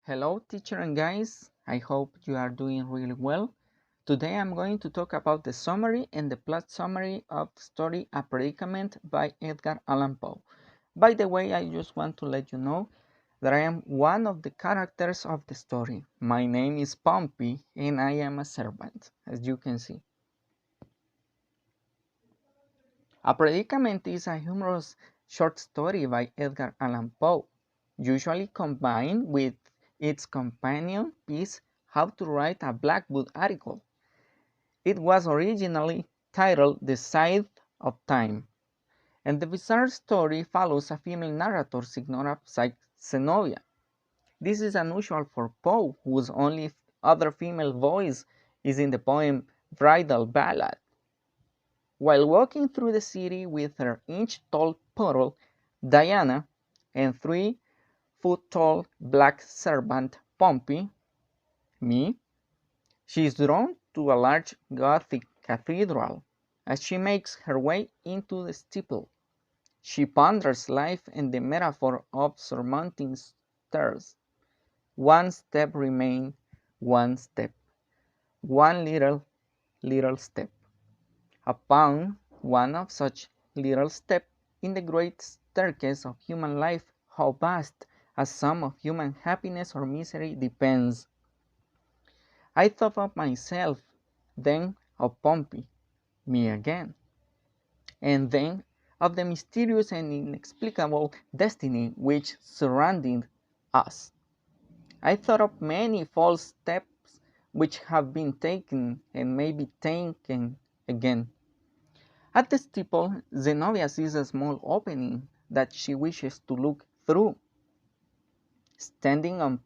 Hello, teacher and guys. I hope you are doing really well. Today I'm going to talk about the summary and the plot summary of the story A Predicament by Edgar Allan Poe. By the way, I just want to let you know that I am one of the characters of the story. My name is Pompey and I am a servant, as you can see. A Predicament is a humorous short story by Edgar Allan Poe, usually combined with its companion piece How to Write a Blackwood Article. It was originally titled The Scythe of Time, and the bizarre story follows a female narrator, Signora Zenobia. This is unusual for Poe, whose only other female voice is in the poem Bridal Ballad. While walking through the city with her inch-tall poodle, Diana, and 3-foot-tall black servant, Pompey, me, she is drawn to a large Gothic cathedral. As she makes her way into the steeple, she ponders life and the metaphor of surmounting stairs. One step remains, one step, one little step. Upon one of such little steps in the great staircase of human life, how vast a sum of human happiness or misery depends. I thought of myself, then of Pompey, me again, and then of the mysterious and inexplicable destiny which surrounded us. I thought of many false steps which have been taken and may be taken again. At the steeple, Zenobia sees a small opening that she wishes to look through. Standing on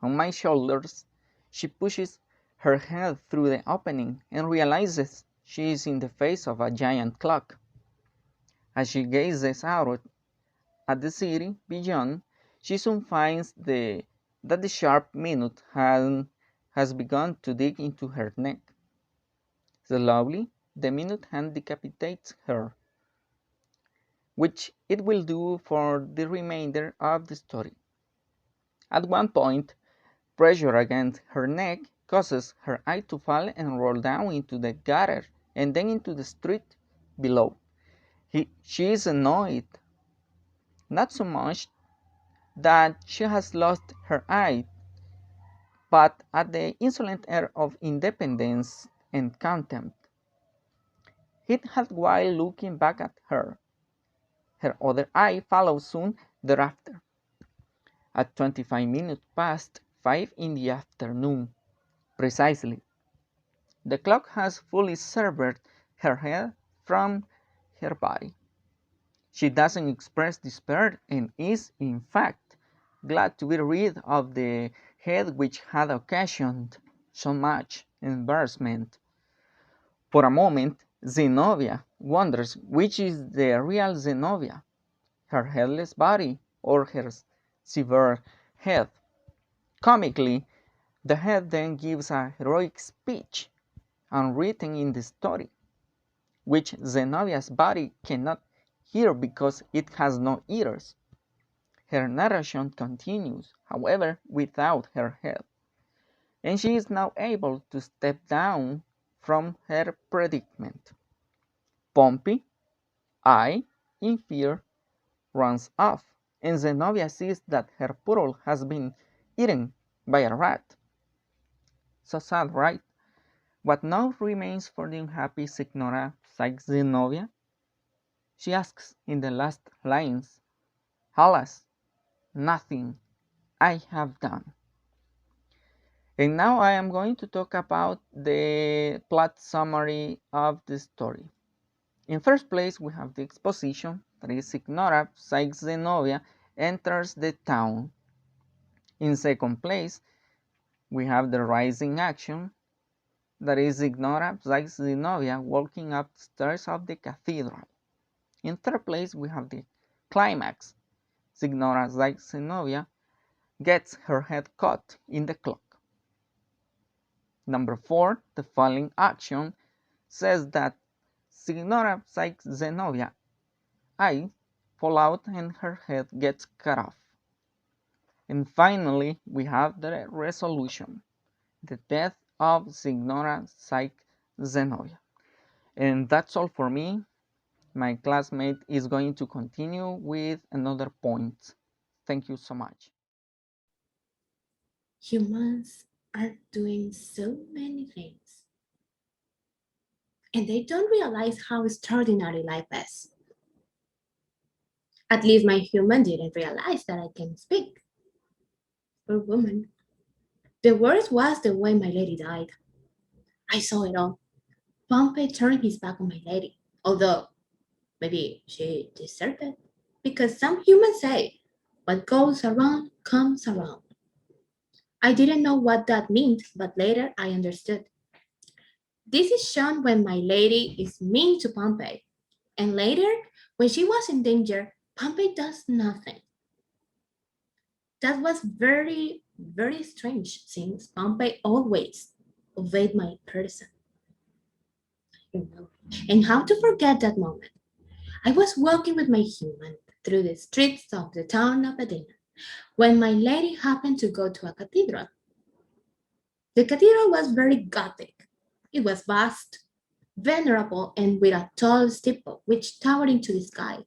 my shoulders, she pushes her head through the opening and realizes she is in the face of a giant clock. As she gazes out at the city beyond, she soon finds that the sharp minute has begun to dig into her neck. Slowly, the minute hand decapitates her, which it will do for the remainder of the story. At one point, pressure against her neck causes her eye to fall and roll down into the gutter and then into the street below. She is annoyed, not so much that she has lost her eye, but at the insolent air of independence and contempt it had while looking back at her. Her other eye follows soon thereafter. At 25 minutes past 5 in the afternoon, precisely, the clock has fully severed her head from her body. She doesn't express despair and is, in fact, glad to be rid of the head which had occasioned so much embarrassment. For a moment, Zenobia wonders which is the real Zenobia, her headless body or her severed head. Comically, the head then gives a heroic speech, unwritten in the story, which Zenobia's body cannot hear because it has no ears. Her narration continues, however, without her head, and she is now able to step down from her predicament. Pompey, I, in fear, runs off, and Zenobia sees that her poodle has been eaten by a rat. So sad, right? What now remains for the unhappy Signora Zenobia? She asks in the last lines. Alas, nothing I have done. And now I am going to talk about the plot summary of the story. In first place, we have the exposition, that is Signora Zenobia enters the town. In second place, we have the rising action, that is Signora Zenobia walking up the stairs of the cathedral. In third place, we have the climax, Signora Zenobia gets her head caught in the clock. Number 4, the falling action says that Signora Zenobia I fall out and her head gets cut off. And finally, we have the resolution, the death of Signora Psyche Zenobia. And that's all for me. My classmate is going to continue with another point. Thank you so much. Humans are doing so many things, and they don't realize how extraordinary life is. At least my human didn't realize that I can speak. Poor woman. The worst was the way my lady died. I saw it all. Pompey turned his back on my lady, although maybe she deserved it. Because some humans say, what goes around comes around. I didn't know what that meant, but later I understood. This is shown when my lady is mean to Pompey, and later, when she was in danger, Pompey does nothing. That was very, very strange since Pompey always obeyed my person. And how to forget that moment? I was walking with my human through the streets of the town of Edina when my lady happened to go to a cathedral. The cathedral was very Gothic. It was vast, venerable, and with a tall steeple which towered into the sky.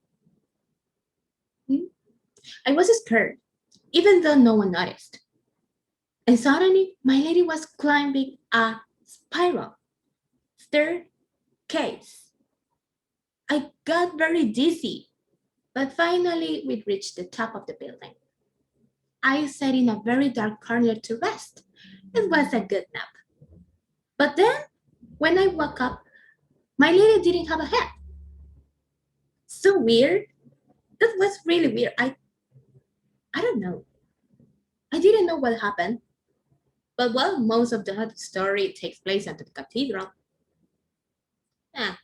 I was scared, even though no one noticed. And suddenly, my lady was climbing a spiral staircase. I got very dizzy, but finally we reached the top of the building. I sat in a very dark corner to rest. It was a good nap. But then, when I woke up, my lady didn't have a head. So weird. That was really weird. I don't know. I didn't know what happened. But well, most of the story takes place at the cathedral. Ah,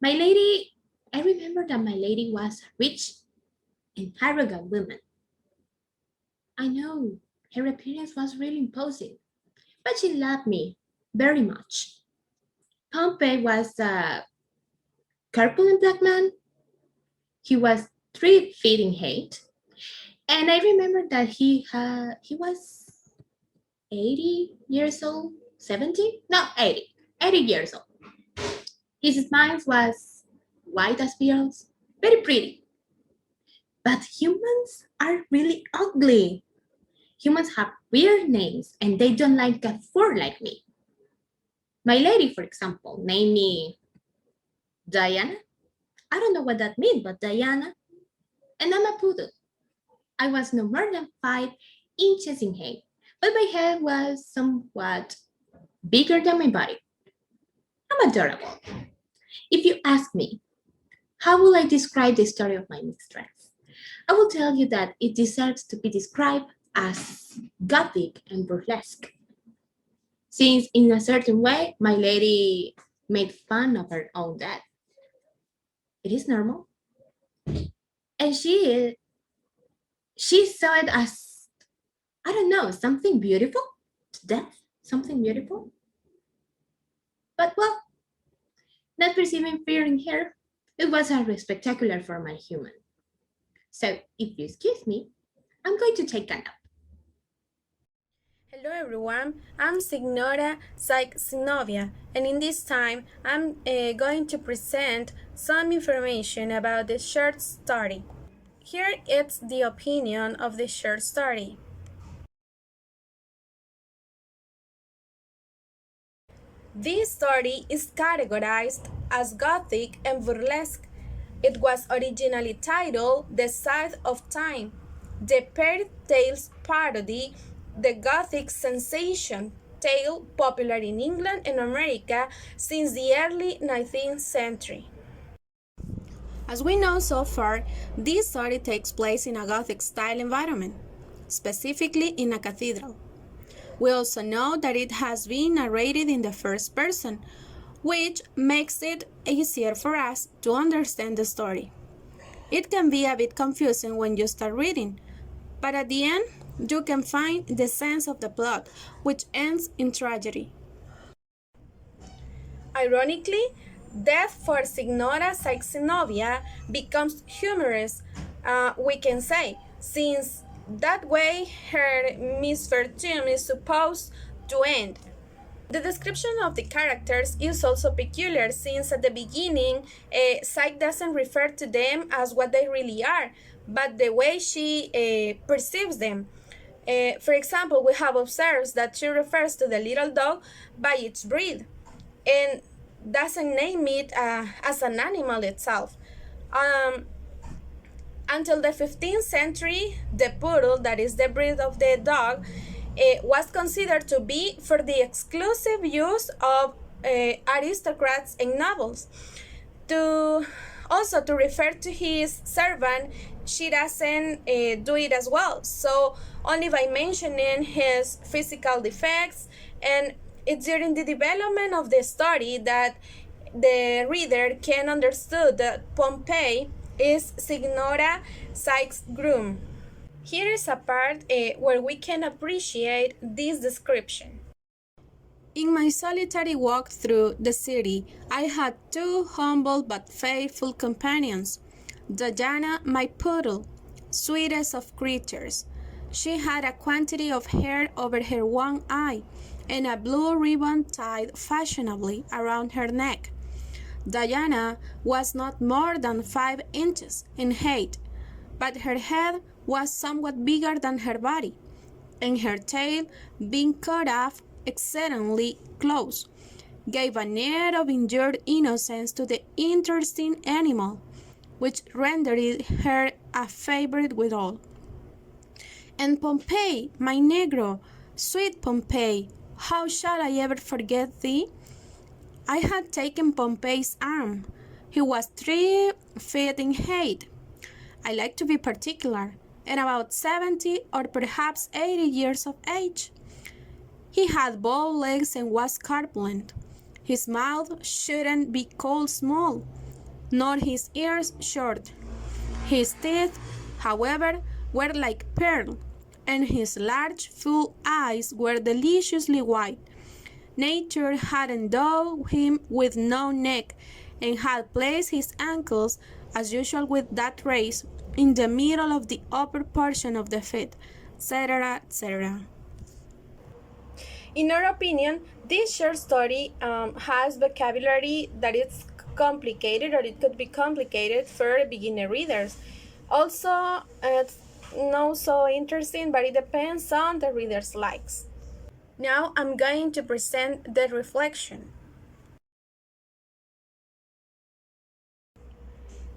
my lady, I remember that my lady was a rich and arrogant woman. I know her appearance was really imposing, but she loved me very much. Pompey was a corpulent black man. He was 3 feet in height, and I remember that he was 80 years old, 70? No, 80. 80 years old. His smile was white as pearls, very pretty. But humans are really ugly. Humans have weird names and they don't like a fur like me. My lady, for example, named me Diana. I don't know what that means, but Diana. And I'm a poodle. I was no more than 5 inches in height, but my head was somewhat bigger than my body. I'm adorable. If you ask me, how will I describe the story of my mistress? I will tell you that it deserves to be described as gothic and burlesque. Since, in a certain way, my lady made fun of her own death. It is normal. And she saw it as, I don't know, something beautiful? Death? Something beautiful? But well, not perceiving fear in her, it was a spectacular for my human. So, if you excuse me, I'm going to take a nap. Hello everyone, I'm Signora Synovia, and in this time I'm going to present some information about the short story. Here is the opinion of the short story. This story is categorized as gothic and burlesque. It was originally titled The Scythe of Time, the fairy tales parody, the gothic sensation tale popular in England and America since the early 19th century. As we know so far, this story takes place in a Gothic style environment, specifically in a cathedral. We also know that it has been narrated in the first person, which makes it easier for us to understand the story. It can be a bit confusing when you start reading, but at the end, you can find the sense of the plot, which ends in tragedy. Ironically, death for Signora Saxinovia becomes humorous, we can say, since That way, her misfortune is supposed to end. The description of the characters is also peculiar since at the beginning, Psyche doesn't refer to them as what they really are, but the way she perceives them. For example, we have observed that she refers to the little dog by its breed and doesn't name it as an animal itself. Um, until the 15th century, the poodle, that is the breed of the dog, was considered to be for the exclusive use of aristocrats and nobles. To also to refer to his servant, she doesn't do it as well. So only by mentioning his physical defects, and it's during the development of the story that the reader can understand that Pompey is Signora Psyche's groom. Here is a part where we can appreciate this description. In my solitary walk through the city, I had two humble but faithful companions. Diana, my poodle, sweetest of creatures. She had a quantity of hair over her one eye, and a blue ribbon tied fashionably around her neck. Diana was not more than 5 inches in height, but her head was somewhat bigger than her body, and her tail, being cut off exceedingly close, gave an air of injured innocence to the interesting animal, which rendered her a favorite with all. And Pompey, my negro, sweet Pompey, how shall I ever forget thee? I had taken Pompey's arm. He was 3 feet in height. I like to be particular, and about 70 or perhaps 80 years of age. He had bow legs and was corpulent. His mouth shouldn't be called small, nor his ears short. His teeth, however, were like pearl, and his large, full eyes were deliciously white. Nature had endowed him with no neck, and had placed his ankles, as usual with that race, in the middle of the upper portion of the feet, etc., etc. In our opinion, this short story has vocabulary that is complicated, or it could be complicated for beginner readers. Also, it's not so interesting, but it depends on the reader's likes. Now I'm going to present the reflection.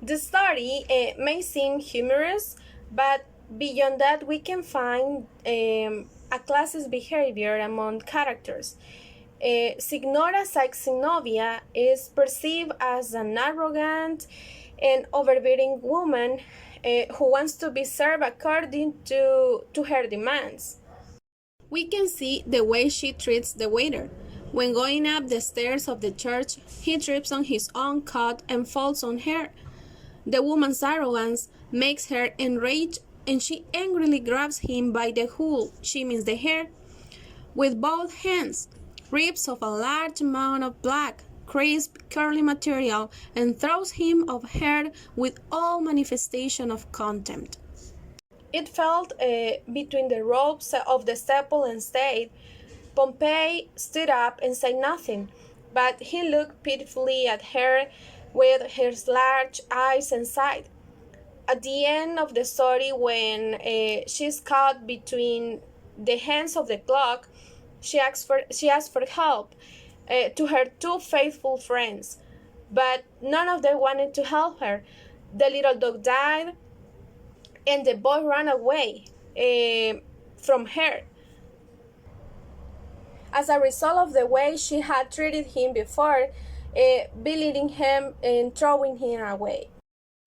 The story may seem humorous, but beyond that we can find a classist behavior among characters. Signora Saxenovia is perceived as an arrogant and overbearing woman who wants to be served according to her demands. We can see the way she treats the waiter. When going up the stairs of the church, he trips on his own coat and falls on her. The woman's arrogance makes her enraged, and she angrily grabs him by the wool, she means the hair, with both hands, rips off a large amount of black, crisp, curly material, and throws him of her with all manifestation of contempt. It felt between the ropes of the steeple and stayed. Pompey stood up and said nothing, but he looked pitifully at her with his large eyes and sighed. At the end of the story, when she's caught between the hands of the clock, she asked for help to her 2 faithful friends, but none of them wanted to help her. The little dog died, and the boy ran away from her as a result of the way she had treated him before, belittling him and throwing him away.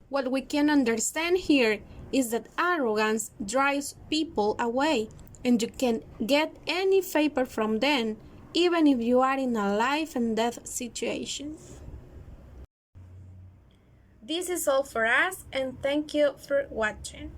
What we can understand here is that arrogance drives people away, and you can get any favor from them, even if you are in a life and death situation. This is all for us, and thank you for watching.